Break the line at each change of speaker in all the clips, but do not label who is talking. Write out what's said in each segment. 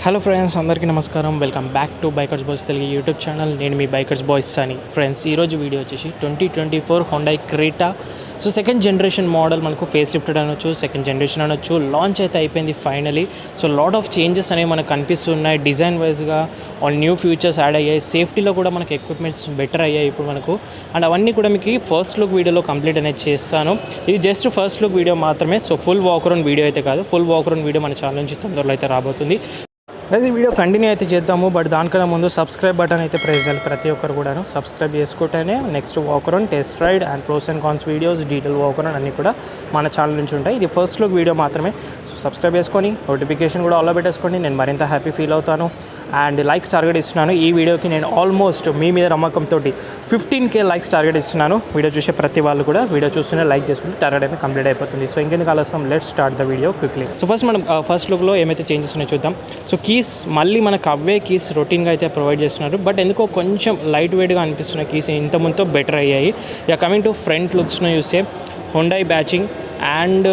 Hello friends, అందరికీ నమస్కారం. Welcome back to bikers boys Telugu YouTube channel. నేను మీ బైకర్స్ బాయ్స్ అని. ఫ్రెండ్స్, ఈరోజు వీడియో వచ్చేసి 2024 Hyundai Creta. So second generation model మనకు ఫేస్ లిఫ్టెడ్ అనొచ్చు, సెకండ్ జనరేషన్ అనొచ్చు. లాంచ్ అయితే అయిపోయింది finally. So lot of changes అనేవి మనకు కనిపిస్తున్నాయి. డిజైన్ వైజ్గా ఆల్ న్యూ ఫీచర్స్ యాడ్ అయ్యాయి. సేఫ్టీలో కూడా మనకు ఎక్విప్మెంట్స్ బెటర్ అయ్యాయి ఇప్పుడు మనకు. అండ్ అవన్నీ కూడా మీకు ఫస్ట్ లుక్ వీడియోలో కంప్లీట్ అనేది చేస్తాను. ఇది జస్ట్ ఫస్ట్ లుక్ వీడియో మాత్రమే. So full walk around video అయితే కాదు. ఫుల్ వాక్ అరౌండ్ వీడియో మన ఛానల్ నుంచి తొందరలో అయితే రాబోతుంది. ఈ వీడియో కంటిన్యూ అయితే చేద్దాము. బట్ దానికన్నా ముందు సబ్స్క్రైబ్ బటన్ అయితే ప్రెస్ చేయాలి. ప్రతి ఒక్కరు కూడాను సబ్స్క్రైబ్ చేసుకుంటేనే next walk around, test ride and pros and cons videos, detail walk around అన్నీ కూడా మన ఛానల్ నుంచి ఉంటాయి. ఇది ఫస్ట్ లుక్ వీడియో మాత్రమే. సో సబ్స్క్రైబ్ చేసుకొని నోటిఫికేషన్ కూడా ఆల్లో పెట్టేసుకోండి. నేను మరింత హ్యాపీ ఫీల్ అవుతాను. అండ్ లైక్స్ టార్గెట్ ఇస్తున్నాను. ఈ వీడియోకి నేను ఆల్మోస్ట్ మీ మీద నమ్మకంతో 15K లైక్స్ టార్గెట్ ఇస్తున్నాను. వీడియో చూసే ప్రతి వాళ్ళు కూడా వీడియో చూస్తూనే లైక్ చేసుకుంటే టార్గెట్ అయితే కంప్లీట్ అయిపోతుంది. సో ఇంకెందుకు ఆలస్యం, let's start the video quickly. So first మనం ఫస్ట్ లుక్లో ఏమైతే చేంజెస్ ఉన్నాయో చూద్దాం. సో కీస్ మళ్ళీ మనకు అవే కీస్ రొటీన్గా అయితే ప్రొవైడ్ చేస్తున్నారు. బట్ ఎందుకో కొంచెం లైట్ వెయిట్గా అనిపిస్తున్న కీస్ ఇంత ముందుతో బెటర్ అయ్యాయి. ఇక కమింగ్ టు ఫ్రంట్ లుక్స్ను చూస్తే హోండాయ్ బ్యాచింగ్ అండ్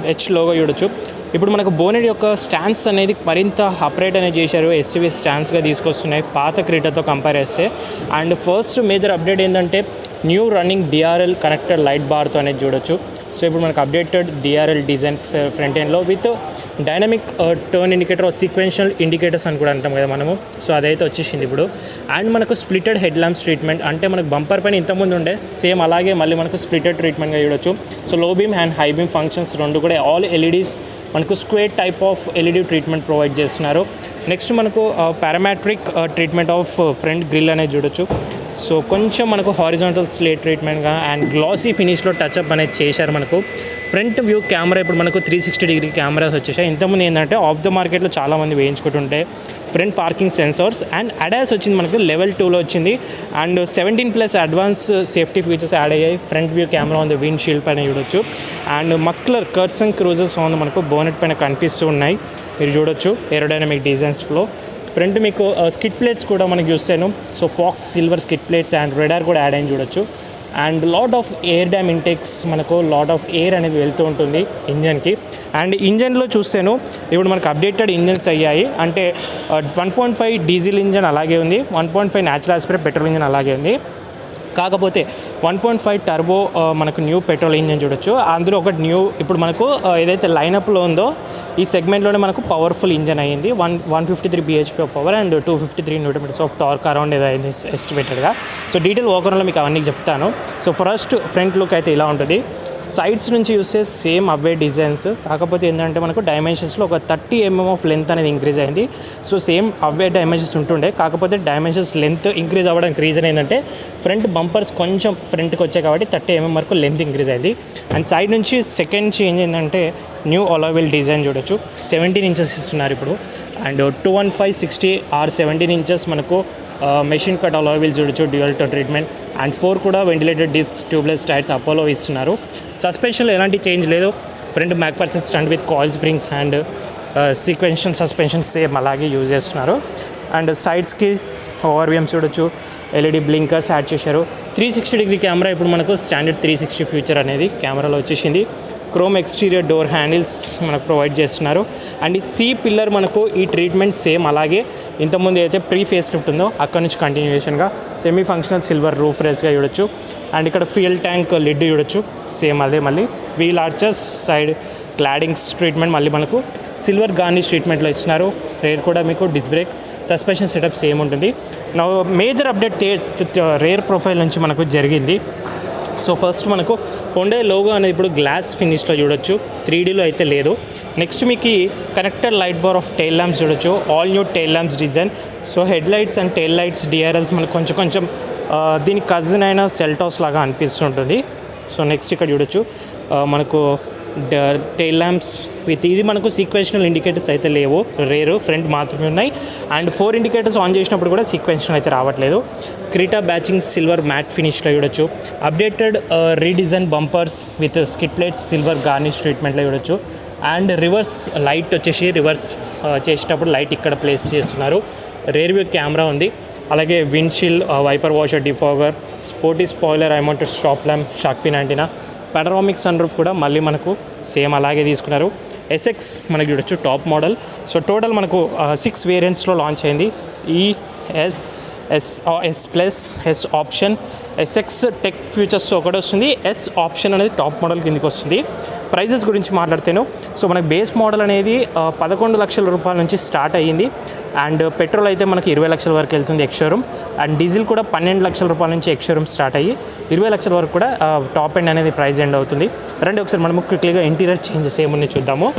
హెచ్ లోగో చూడొచ్చు. ఇప్పుడు మనకు బోనెట్ యొక్క స్టాండ్స్ అనేది మరింత అప్రైట్ అనేది చేశారు. ఎస్యూవీ స్టాండ్స్గా తీసుకొస్తున్నాయి పాత క్రెటాతో కంపేర్ చేస్తే. అండ్ ఫస్ట్ మేజర్ అప్డేట్ ఏంటంటే new running DRL connected light బార్తో అనేది చూడొచ్చు. సో ఇప్పుడు మనకు అప్డేటెడ్ డిఆర్ఎల్ డిజైన్ ఫ్రంట్ ఎండ్లో with dynamic turn indicator, sequential indicators అని కూడా అంటాం కదా మనము. సో అదైతే వచ్చేసింది ఇప్పుడు. అండ్ మనకు స్ప్లిటెడ్ హెడ్ ల్యాంప్స్ ట్రీట్మెంట్, అంటే మనకు బంపర్ పైన ఇంతకుముందు ఉండే సేమ్ అలాగే మళ్ళీ మనకు స్ప్లిటెడ్ ట్రీట్మెంట్గా చూడొచ్చు. So low beam and high beam functions రెండు కూడా ఆల్ ఎల్ఈడీస్ మనకు square type of LED treatment provide చేస్తున్నారు. నెక్స్ట్ మనకు parametric treatment of front grille అనేది చూడొచ్చు. సో కొంచెం మనకు హారిజాంటల్ స్లేట్ ట్రీట్మెంట్గా అండ్ గ్లాసీ ఫినిష్లో టచ్అప్ అనేది చేశారు. మనకు ఫ్రంట్ వ్యూ కెమెరా ఇప్పుడు మనకు 360 డిగ్రీ కెమెరాస్ వచ్చేసాయి. ఇంతకుముందు ఏంటంటే ఆఫ్ ద మార్కెట్లో చాలామంది వేయించుకుంటుంటే front parking sensors and ADAS వచ్చింది మనకు లెవెల్ 2లో వచ్చింది. And 17+ advance safety features add అయ్యాయి. ఫ్రంట్ వ్యూ కెమెరా ఉంది, విండ్ షీల్డ్ పైన చూడొచ్చు. And muscular cuts and creases ఉంది మనకు బోనెట్ పైన కనిపిస్తూ ఉన్నాయి. మీరు చూడొచ్చు ఏరోడైనమిక్ డిజైన్స్లో. ఫ్రంట్ మీకు స్కిట్ ప్లేట్స్ కూడా మనకి చూస్తాను. So faux silver skid plates and radar కూడా యాడ్ అయ్యి చూడొచ్చు. And lot of air dam intakes, మనకు లాట్ ఆఫ్ ఎయిర్ అనేది వెళ్తూ ఉంటుంది ఇంజన్కి. అండ్ ఇంజన్లో చూస్తాను ఇప్పుడు మనకు అప్డేటెడ్ ఇంజన్స్ అయ్యాయి. అంటే 1.5 డీజిల్ ఇంజన్ అలాగే ఉంది, 1.5 న్యాచురల్ ఆస్పిరేట్ పెట్రోల్ ఇంజన్ అలాగే ఉంది. కాకపోతే 1.5 టర్బో మనకు న్యూ పెట్రోల్ ఇంజన్ చూడొచ్చు. అందులో ఒకటి న్యూ ఇప్పుడు మనకు ఏదైతే లైనప్లో ఉందో ఈ సెగ్మెంట్లోనే మనకు పవర్ఫుల్ ఇంజన్ అయ్యింది. 153 bhp of power and 253 Nm of torque around ఏదైంది ఎస్టిమేటెడ్గా. సో డీటెయిల్ వాకర్లో మీకు అవన్నీ చెప్తాను. సో ఫస్ట్ ఫ్రంట్ లుక్ అయితే ఇలా ఉంటుంది. సైడ్స్ నుంచి చూస్తే సేమ్ అవే డిజైన్స్, కాకపోతే ఏంటంటే మనకు డైమెన్షన్స్లో ఒక 30 mm ఆఫ్ లెంత్ అనేది ఇంక్రీజ్ అయింది. సో సేమ్ అవే డైమెన్షన్స్ ఉంటుండే, కాకపోతే డైమెన్షన్స్ లెంత్ ఇంక్రీజ్ అవ్వడానికి రీజన్ ఏంటంటే ఫ్రంట్ బంపర్స్ కొంచెం ఫ్రంట్కి వచ్చాయి కాబట్టి 30 mm వరకు లెంత్ ఇంక్రీజ్ అయింది. అండ్ సైడ్ నుంచి సెకండ్ చేంజ్ ఏంటంటే న్యూ అలావిల్ డిజైన్ చూడొచ్చు. 17 ఇంచెస్ ఇస్తున్నారు ఇప్పుడు. అండ్ 215/60 or 17 ఇంచెస్ మనకు మెషిన్ కట్ అలావిల్ చూడొచ్చు, డ్యూయల్ టోన్ ట్రీట్మెంట్. అండ్ 4 కూడా ventilated disc tubeless tyres Apollo ఇస్తున్నారు. సస్పెన్షన్లో ఎలాంటి చేంజ్ లేదు. ఫ్రంట్ బ్యాక్ పర్సెస్ స్టంట్ with coil springs and sequential suspension same అలాగే యూజ్ చేస్తున్నారు. అండ్ సైడ్స్కి ఓవర్విఎం చూడొచ్చు, ఎల్ఈడి బ్లింకర్స్ యాడ్ చేశారు. 360 డిగ్రీ కెమెరా ఇప్పుడు మనకు స్టాండర్డ్ 360 ఫీచర్ అనేది కెమెరాలో వచ్చేసింది. క్రోమ్ ఎక్స్టీరియర్ డోర్ హ్యాండిల్స్ మనకు ప్రొవైడ్ చేస్తున్నారు. అండ్ ఈ సి పిల్లర్ మనకు ఈ ట్రీట్మెంట్ సేమ్ అలాగే ఇంతకుముందు అయితే ప్రీ ఫేస్ లిఫ్ట్ ఉందో అక్కడ నుంచి కంటిన్యూషన్గా సెమీ ఫంక్షనల్ సిల్వర్ రూఫ్ రేస్గా చూడొచ్చు. అండ్ ఇక్కడ ఫ్యూయల్ ట్యాంక్ లిడ్ చూడొచ్చు సేమ్ అదే. మళ్ళీ wheel arches side claddings treatment మళ్ళీ మనకు సిల్వర్ గార్నిష్ ట్రీట్మెంట్లో ఇస్తున్నారు. రేర్ కూడా మీకు disc brake, suspension setup same ఉంటుంది. నా మేజర్ అప్డేట్ రేర్ ప్రొఫైల్ నుంచి మనకు జరిగింది. సో ఫస్ట్ మనకు హోండాయ్ లోగో అనేది ఇప్పుడు గ్లాస్ ఫినిష్లో చూడొచ్చు, 3Dలో అయితే లేదు. నెక్స్ట్ మీకు connected light bar of tail lamps చూడొచ్చు, all new tail lamps design. So head lights and tail lights DRLs మనకు కొంచెం దీని కజిన్ అయిన సెల్టాస్ లాగా అనిపిస్తుంటుంది. సో నెక్స్ట్ ఇక్కడ చూడొచ్చు మనకు టైల్ ల్యాంప్స్ విత్ ఇది మనకు సీక్వెన్షనల్ ఇండికేటర్స్ అయితే లేవు, రేరు ఫ్రంట్ మాత్రమే ఉన్నాయి. అండ్ 4 ఇండికేటర్స్ ఆన్ చేసినప్పుడు కూడా సీక్వెన్షనల్ అయితే రావట్లేదు. క్రెటా బ్యాచింగ్ సిల్వర్ మ్యాట్ ఫినిష్లో చూడొచ్చు. Updated redesign bumpers with skid plates silver garnish ట్రీట్మెంట్లో చూడొచ్చు. అండ్ రివర్స్ లైట్ వచ్చేసి రివర్స్ చేసేటప్పుడు లైట్ ఇక్కడ ప్లేస్ చేస్తున్నారు. రేర్ వ్యూ కెమెరా ఉంది, అలాగే windshield wiper washer defogger, sporty spoiler, high mounted stop lamp, shark fin antenna, panoramic sun roof కూడా మళ్ళీ మనకు సేమ్ అలాగే తీసుకున్నారు. ఎస్ఎక్స్ మనకి చూడొచ్చు టాప్ మోడల్. సో టోటల్ మనకు 6 వేరియంట్స్లో లాంచ్ అయింది. S plus, S option, SX tech features ఒకటి వస్తుంది, ఎస్ ఆప్షన్ అనేది టాప్ మోడల్ కిందకి వస్తుంది. ప్రైజెస్ గురించి మాట్లాడితేను, సో మనకు బేస్ మోడల్ అనేది 11 లక్షల రూపాయల నుంచి స్టార్ట్ అయ్యింది. అండ్ పెట్రోల్ అయితే మనకి 20 లక్షల వరకు వెళ్తుంది ఎక్స్షోరూమ్. అండ్ డీజిల్ కూడా 12 లక్షల రూపాయల నుంచి ఎక్స్షోరూమ్ స్టార్ట్ అయ్యి 20 లక్షల వరకు కూడా టాప్ ఎండ్ అనేది ప్రైస్ ఎండ్ అవుతుంది. రండి ఒకసారి మనము క్విక్లీగా ఇంటీరియర్ చేంజెస్ ఏమున్నాయి చూద్దాము.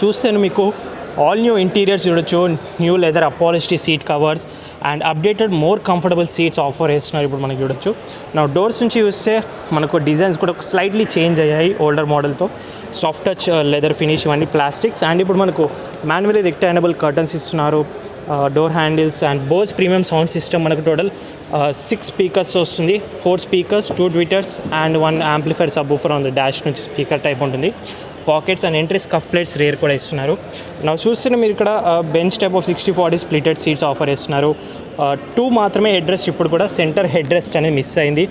చూస్తాను మీకు ఆల్ న్యూ ఇంటీరియర్స్ చూడొచ్చు, new leather upholstery seat covers and updated more comfortable seats offer చేస్తున్నారు ఇప్పుడు మనకి చూడొచ్చు. నా డోర్స్ నుంచి చూస్తే మనకు డిజైన్స్ కూడా స్లైట్లీ చేంజ్ అయ్యాయి ఓల్డర్ మోడల్తో. సాఫ్ట్ టచ్ లెదర్ ఫినిష్ ఇవన్నీ ప్లాస్టిక్స్. అండ్ ఇప్పుడు మనకు మాన్యువల్లీ రెక్టానబుల్ కర్టన్స్ ఇస్తున్నారు, door handles and Bose premium sound system. మనకు టోటల్ 6 స్పీకర్స్ వస్తుంది, 4 speakers, 2 tweeters and 1 amplifier subwoofer on the dash నుంచి స్పీకర్ టైప్ ఉంటుంది. Pockets and entry scuff plates rear కూడా ఇస్తున్నారు. నా చూస్తున్న మీరు ఇక్కడ bench type of 60/40 splitted seats offer చేస్తున్నారు. 2 మాత్రమే హెడ్ రెస్ట్, ఇప్పుడు కూడా సెంటర్ హెడ్ రెస్ట్ అనేది మిస్ అయింది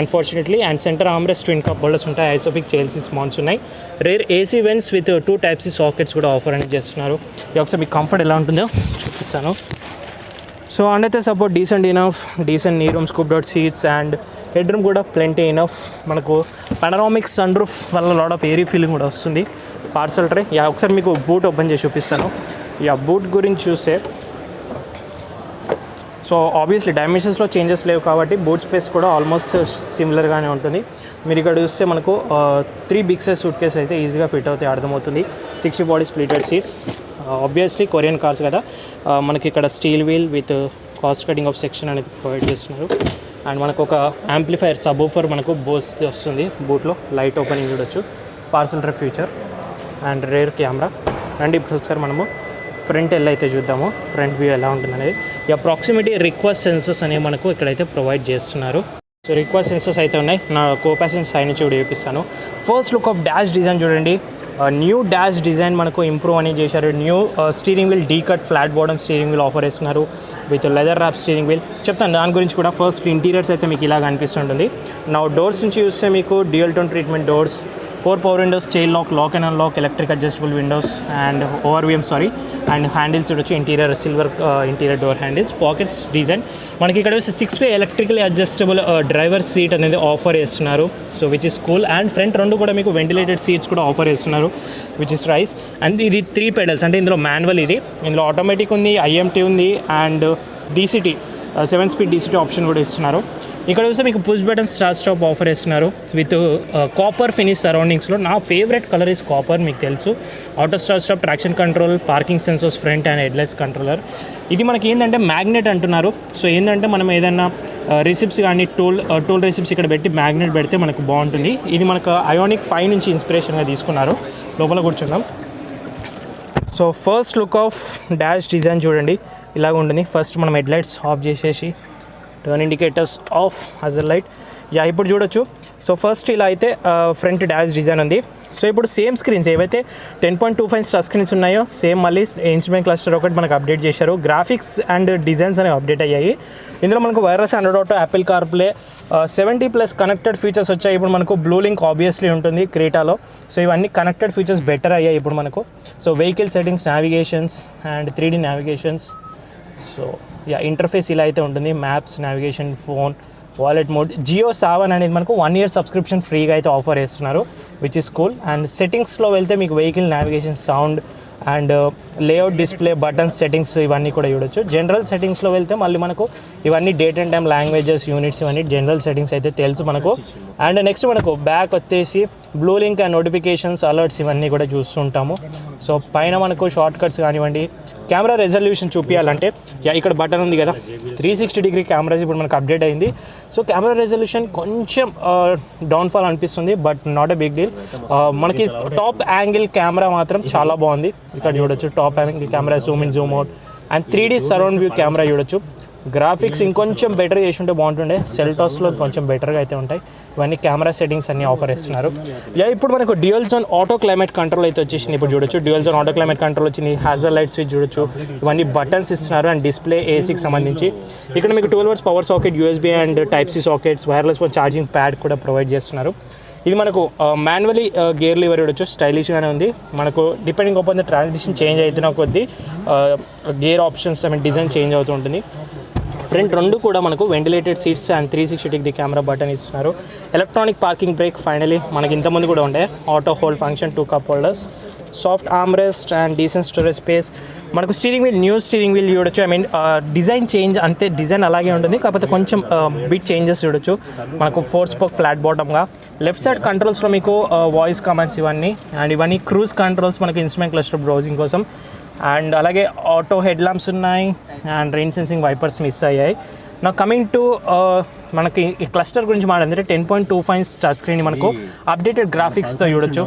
unfortunately. And centre arm rest twin cup holders ఉంటాయి, ఐసోఫిక్ చేల్సీ స్పాన్స్ ఉన్నాయి. Rare AC vents with 2 types sockets కూడా ఆఫర్ అనేది చేస్తున్నారు. ఒకసారి మీకు కంఫర్ట్ ఎలా ఉంటుందో చూపిస్తాను. సో అండ్ అయితే సపోర్ట్ డీసెంట్ నీ room scoop doubt seats and head room కూడా ప్లెంటీ ఇనఫ్. మనకు పనరామిక్ సన్ రూఫ్ వల్ల లాట్ ఆఫ్ ఏరీ ఫీలింగ్ కూడా వస్తుంది. Parcel tray. ఒకసారి మీకు బూట్ ఓపెన్ చేసి చూపిస్తాను. బూట్ గురించి చూస్తే, సో ఆబ్వియస్లీ డైమెన్షన్స్లో చేంజెస్ లేవు కాబట్టి బూట్ స్పేస్ కూడా ఆల్మోస్ట్ సిమిలర్గానే ఉంటుంది. మీరు ఇక్కడ చూస్తే మనకు 3 బిగ్ సైజ్ సూట్ కేస్ అయితే ఈజీగా ఫిట్ అవుతాయి, అర్థమవుతుంది. 60/40 splitted seats. Obviously Korean cars కదా, మనకి ఇక్కడ steel wheel with cast cutting off section అనేది ప్రొవైడ్ చేస్తున్నారు. అండ్ మనకు ఒక యాంప్లిఫైర్ సబ్వూఫర్ మనకు బోస్ వస్తుంది బూట్లో. లైట్ ఓపెనింగ్ చూడొచ్చు, parcel tray feature and rear camera. And ఇప్పుడు ఒకసారి మనము ఫ్రంట్ అయితే చూద్దాము, ఫ్రంట్ వ్యూ ఎలా ఉంటుంది అనేది. ప్రాక్సిమిటీ రిక్వెస్ట్ సెన్సర్స్ అనేవి మనకు ఇక్కడైతే ప్రొవైడ్ చేస్తున్నారు. సో రిక్వెస్ట్ సెన్సర్స్ అయితే ఉన్నాయి. నా కో ప్యాసింజర్ సైడ్ నుంచి కూడా చూపిస్తాను. First look of dash design చూడండి. న్యూ డాష్ డిజైన్ మనకు ఇంప్రూవ్ అని చేశారు. New steering wheel, D cut flat bottom steering wheel offer చేస్తున్నారు with leather wrap steering wheel. చెప్తాను దాని గురించి కూడా. ఫస్ట్ ఇంటీరియర్స్ అయితే మీకు ఇలా కనిపిస్తుంటుంది. నా డోర్స్ నుంచి చూస్తే మీకు dual tone treatment doors, 4 power windows, chain lock and unlock, electric adjustable windows and ORVM and handles వచ్చి interior silver interior door handles. Pockets design మనకి ఇక్కడ 6-way electrically adjustable driver seat అనేది ఆఫర్ చేస్తున్నారు. So which is cool. And front 2 కూడా మీకు ventilated seats కూడా offer చేస్తున్నారు which is nice. And ఇది 3 పెడల్స్, అంటే ఇందులో మాన్యువల్, ఇందులో ఆటోమేటిక్ ఉంది, ఐఎంటీ ఉంది and DCT 7 speed DCT option కూడా ఇస్తున్నారు. ఇక్కడ చూస్తే మీకు push button start stop offer చేస్తున్నారు విత్ కాపర్ ఫినిష్ సరౌండింగ్స్లో. నా ఫేవరెట్ కలర్ ఇస్ కాపర్, మీకు తెలుసు. Auto start stop, traction control, parking sensors front and headlights controller. ఇది మనకి ఏంటంటే మ్యాగ్నెట్ అంటున్నారు. సో ఏంటంటే మనం ఏదైనా రిసిప్ట్స్ కానీ టూల్ రిసిప్ట్స్ ఇక్కడ పెట్టి మ్యాగ్నెట్ పెడితే మనకు బాగుంటుంది. ఇది మనకు ఐయోనిక్ 5 నుంచి ఇన్స్పిరేషన్గా తీసుకున్నారు. లోపల కూర్చున్నాం. So first look of dash design చూడండి, ఇలాగ ఉంటుంది. ఫస్ట్ మనం హెడ్లైట్స్ ఆఫ్ చేసేసి turn indicators of, Hajar light. ఇప్పుడు చూడొచ్చు. సో ఫస్ట్ ఇలా అయితే ఫ్రంట్ డాష్ డిజైన్ ఉంది. సో ఇప్పుడు సేమ్ స్క్రీన్స్ ఏవైతే 10.25 టచ్ స్క్రీన్స్ ఉన్నాయో సేమ్ మళ్ళీ ఇన్స్ట్రుమెంట్ క్లస్టర్ ఒకటి మనకు అప్డేట్ చేశారు. గ్రాఫిక్స్ అండ్ డిజైన్స్ అనేవి అప్డేట్ అయ్యాయి. ఇందులో మనకు wireless Android auto, Apple CarPlay, 70+ connected features వచ్చాయి. ఇప్పుడు మనకు బ్లూ లింక్ ఆబ్వియస్లీ ఉంటుంది క్రీటాలో. సో ఇవన్నీ కనెక్టెడ్ ఫీచర్స్ బెటర్ అయ్యాయి ఇప్పుడు మనకు. So vehicle settings, navigations and 3D navigations. So interface ఇలా అయితే ఉంటుంది. Maps, navigation, phone, wallet mode. Jio Saavn అనేది మనకు 1 year సబ్స్క్రిప్షన్ ఫ్రీగా అయితే ఆఫర్ చేస్తున్నారు విచ్ ఇస్ కూల్. అండ్ సెట్టింగ్స్లో వెళ్తే మీకు vehicle navigation, sound and layout, display, buttons settings ఇవన్నీ కూడా చూడొచ్చు. జనరల్ సెట్టింగ్స్లో వెళ్తే మళ్ళీ మనకు ఇవన్నీ date and time, languages, units ఇవన్నీ జనరల్ సెట్టింగ్స్ అయితే తెలుసు మనకు. అండ్ నెక్స్ట్ మనకు బ్యాక్ వచ్చేసి blue link and notifications, alerts ఇవన్నీ కూడా చూస్తుంటాము. సో పైన మనకు షార్ట్ కట్స్ కానివ్వండి. కెమెరా రెజల్యూషన్ చూపించాలంటే ఇక్కడ బటన్ ఉంది కదా, 360-degree కెమెరాస్ ఇప్పుడు మనకు అప్డేట్ అయింది. సో కెమెరా రెజల్యూషన్ కొంచెం డౌన్ఫాల్ అనిపిస్తుంది, but not a big deal. మనకి టాప్ యాంగిల్ కెమెరా మాత్రం చాలా బాగుంది. ఇక్కడ చూడొచ్చు top angle camera, zoom in, zoom out and 3D surround view camera చూడొచ్చు. గ్రాఫిక్స్ ఇంకొంచెం బెటర్ చేసి ఉంటే బాగుంటుండే. సెల్టాస్లో కొంచెం బెటర్గా అయితే ఉంటాయి. ఇవన్నీ కెమెరా సెట్టింగ్స్ అన్ని ఆఫర్ ఇస్తున్నారు. ఇప్పుడు మనకు dual zone auto climate control అయితే వచ్చేసింది. ఇప్పుడు చూడొచ్చు dual zone auto climate control వచ్చింది. హ్యాజర్ లైట్ స్విచ్ చూడొచ్చు. ఇవన్నీ బటన్స్ ఇస్తున్నారు అండ్ డిస్ప్లే ఏసీకి సంబంధించి. ఇక్కడ మీకు 12 volts power socket, USB and Type-C sockets, wireless phone charging pad కూడా ప్రొవైడ్ చేస్తున్నారు. ఇది మనకు మాన్యువలీ గేర్ లివర్ చూడొచ్చు, స్టైలిష్గానే ఉంది. మనకు depending upon the transmission change అవుతున్న కొద్దీ గేర్ ఆప్షన్స్ డిజైన్ చేంజ్ అవుతూ ఉంటుంది. ఫ్రంట్ రెండు కూడా మనకు ventilated seats and 360 degree camera button ఇస్తున్నారు. ఎలక్ట్రానిక్ పార్కింగ్ బ్రేక్ ఫైనలీ మనకి ఇంతకుముందు కూడా ఉండే auto hold function, 2 cup holders, soft arm rest and decent storage space. మనకు steering wheel, new steering wheel చూడొచ్చు. ఐ మీన్ డిజైన్ చేంజ్ అంతే, design అలాగే ఉంటుంది, కాకపోతే కొంచెం బిట్ చేంజెస్ చూడొచ్చు. మనకు 4 స్పోక్ ఫ్లాట్ బాటమ్గా. లెఫ్ట్ సైడ్ కంట్రోల్స్లో మీకు వాయిస్ కమాండ్స్ ఇవన్నీ, అండ్ ఇవన్నీ క్రూజ్ కంట్రోల్స్ మనకి ఇన్స్ట్రుమెంట్ క్లస్టర్ బ్రౌజింగ్ కోసం. అండ్ అలాగే ఆటో హెడ్ ల్యాంప్స్ ఉన్నాయి and rain sensing wipers miss అయ్యాయి. నా కమింగ్ టు మనకి ఈ క్లస్టర్ గురించి మాట్లాడితే 10.25 టచ్ స్క్రీన్ మనకు అప్డేటెడ్ గ్రాఫిక్స్తో చూడొచ్చు.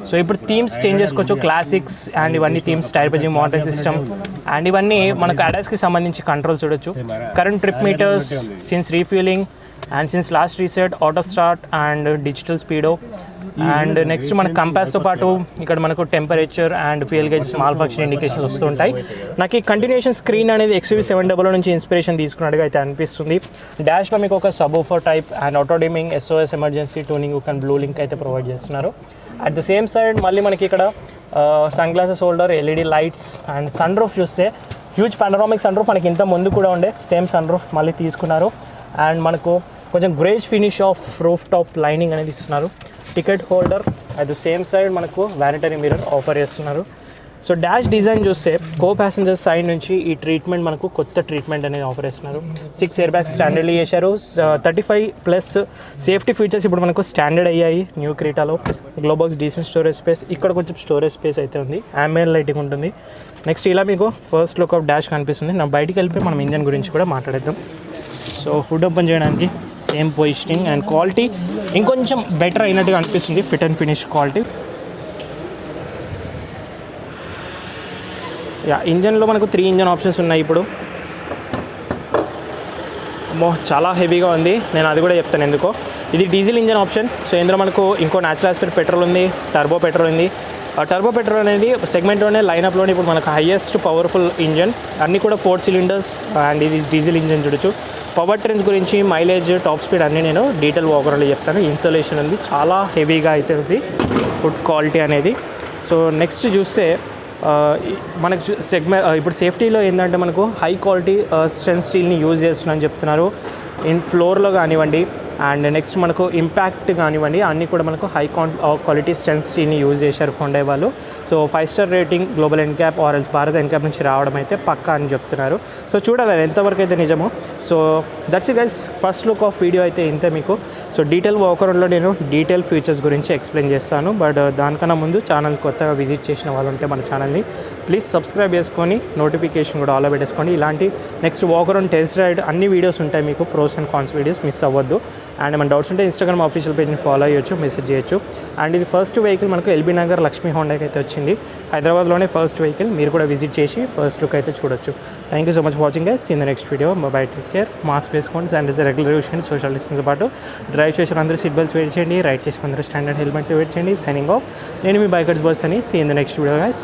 సో ఇప్పుడు థీమ్స్ చేంజ్ చేసుకోవచ్చు, క్లాసిక్స్ అండ్ ఇవన్నీ థీమ్స్, టైర్పేజింగ్ మానిటరింగ్ సిస్టమ్ అండ్ ఇవన్నీ మనకు అడాస్కి సంబంధించి కంట్రోల్స్ చూడొచ్చు. Current trip meters, since refuelling and since last reset, auto start and digital speedo. And next మనకు కంపాస్తో పాటు ఇక్కడ మనకు temperature and fuel gauge, small function indications వస్తుంటాయి. నాకు ఈ కంటిన్యూషన్ స్క్రీన్ అనేది XUV700 నుంచి ఇన్స్పిరేషన్ తీసుకున్నట్టుగా అయితే అనిపిస్తుంది. డాష్లో మీకు ఒక subwoofer type and auto dimming, SOS emergency tuning and blue link అయితే ప్రొవైడ్ చేస్తున్నారు. అట్ ద సేమ్ సైడ్ మళ్ళీ మనకి ఇక్కడ sun glasses holder, LED lights and sun roof చూస్తే హ్యూజ్ పానరామిక్ సన్ రూఫ్ మనకి ఇంత ముందు కూడా ఉండే సేమ్ సన్ రూఫ్ మళ్ళీ తీసుకున్నారు. అండ్ మనకు కొంచెం grace finish off roof top lining అనేది ఇస్తున్నారు. Ticket holder, at the same side మనకు వ్యానిటరీ మిర్రర్ ఆఫర్ చేస్తున్నారు. సో డాష్ డిజైన్ చూస్తే కో ప్యాసింజర్ సైడ్ నుంచి ఈ ట్రీట్మెంట్ మనకు కొత్త ట్రీట్మెంట్ అనేది ఆఫర్ చేస్తున్నారు. 6 ఎయిర్ బ్యాగ్స్ స్టాండర్డ్లీ చేశారు. 35+ సేఫ్టీ ఫీచర్స్ ఇప్పుడు మనకు స్టాండర్డ్ అయ్యాయి న్యూ క్రీటాలో. గ్లోబాక్స్ డీసెంట్ స్టోరేజ్ స్పేస్, ఇక్కడ కొంచెం స్టోరేజ్ స్పేస్ అయితే ఉంది. అంబియన్ లైటింగ్ ఉంటుంది. నెక్స్ట్ ఇలా మీకు ఫస్ట్ లుక్ ఆఫ్ డాష్ కనిపిస్తుంది. నా బయటికి వెళ్ళిపోయి మనం ఇంజన్ గురించి కూడా మాట్లాడేద్దాం. సో హుడ్ ఓపెన్ చేయడానికి సేమ్ పొజిషనింగ్ అండ్ క్వాలిటీ ఇంకొంచెం బెటర్ అయినట్టుగా అనిపిస్తుంది. Fit and finish quality. ఇంజన్లో మనకు 3 ఇంజన్ ఆప్షన్స్ ఉన్నాయి. ఇప్పుడు చాలా హెవీగా ఉంది, నేను అది కూడా చెప్తాను ఎందుకో. ఇది డీజిల్ ఇంజన్ ఆప్షన్. సో ఇందులో మనకు ఇంకో న్యాచురల్ ఆస్పిరేట్ పెట్రోల్ ఉంది, టర్బో పెట్రోల్ ఉంది. టర్బో పెట్రోల్ అనేది సెగ్మెంట్లోనే లైనప్లోనే ఇప్పుడు మనకు హైయెస్ట్ పవర్ఫుల్ ఇంజన్. అన్నీ కూడా 4 సిలిండర్స్ అండ్ ఇది డీజిల్ ఇంజన్ చూడొచ్చు. పవర్ ట్రెండ్స్ గురించి, మైలేజ్, టాప్ స్పీడ్ అన్నీ నేను డీటెయిల్ ఓవరాల్ చెప్తాను. ఇన్స్టాలేషన్ ఉంది, చాలా హెవీగా అయితే ఉంది ఫుడ్ క్వాలిటీ అనేది. సో నెక్స్ట్ చూస్తే మనకు ఇప్పుడు సేఫ్టీలో ఏంటంటే మనకు హై క్వాలిటీ స్ట్రెంత్ స్టీల్ని యూజ్ చేస్తున్నారని చెప్తున్నారు. ఫ్లోర్లో కానివ్వండి అండ్ నెక్స్ట్ మనకు ఇంపాక్ట్ కానివ్వండి అన్నీ కూడా మనకు హై క్వాలిటీ స్ట్రెంత్ స్టీల్ని యూజ్ చేశారు హుండై వాళ్ళు. So 5 star rating global NCAP ఆర్ఎల్స్ భారత్ ఎన్క్యాప్ నుంచి రావడం అయితే పక్కా అని చెప్తున్నారు. సో చూడాలి అది ఎంతవరకు అయితే నిజమో. So that's it guys, first look of video అయితే ఇంతే మీకు. సో డీటెయిల్ వాకర్లో నేను డీటెయిల్ ఫీచర్స్ గురించి ఎక్స్ప్లెయిన్ చేస్తాను. బట్ దానికన్నా ముందు ఛానల్ కొత్తగా విజిట్ చేసిన వాళ్ళు ఉంటే మన ఛానల్ని ప్లీజ్ సబ్స్క్రైబ్ చేసుకొని నోటిఫికేషన్ కూడా ఆల్ పెట్టుకోండి. ఇలాంటి నెక్స్ట్ వాకర్ ఆన్ టెస్ట్ రైడ్ అన్ని వీడియోస్ ఉంటాయి మీకు, pros and cons videos miss అవ్వద్దు. అండ్ మన డౌట్స్ ఉంటే ఇన్స్టాగ్రామ్ ఆఫీషియల్ పేజ్ని ఫాలో అయ్యొచ్చు, మెసేజ్ చేయొచ్చు. అండ్ ఇది ఫస్ట్ వెహికల్ మనకు ఎల్బీ నగర్ లక్ష్మీ హోండాకి అయితే వచ్చింది. హైదరాబాద్లోనే ఫస్ట్ వెహికల్, మీరు కూడా విజిట్ చేసి ఫస్ట్ లుక్ అయితే చూడొచ్చు. Thank you so much watching guys. In the next video bye, take care, mask వేసుకోండి, శానిటైజర్ రెగ్యులర్ యూస్ చేయండి, సోషల్ డిస్టెన్స్ పాటు డ్రైవ్ చేసిన అందరూ సీట్ బెల్ట్స్ వెయిట్ చేయండి, రైడ్ చేసిన అందరూ స్టాండర్డ్ హెల్మెట్స్ వెయిట్ చేయండి. సైనింగ్ ఆఫ్, నేను మీ బైకర్స్ బాయ్స్ అని. See in the next video guys.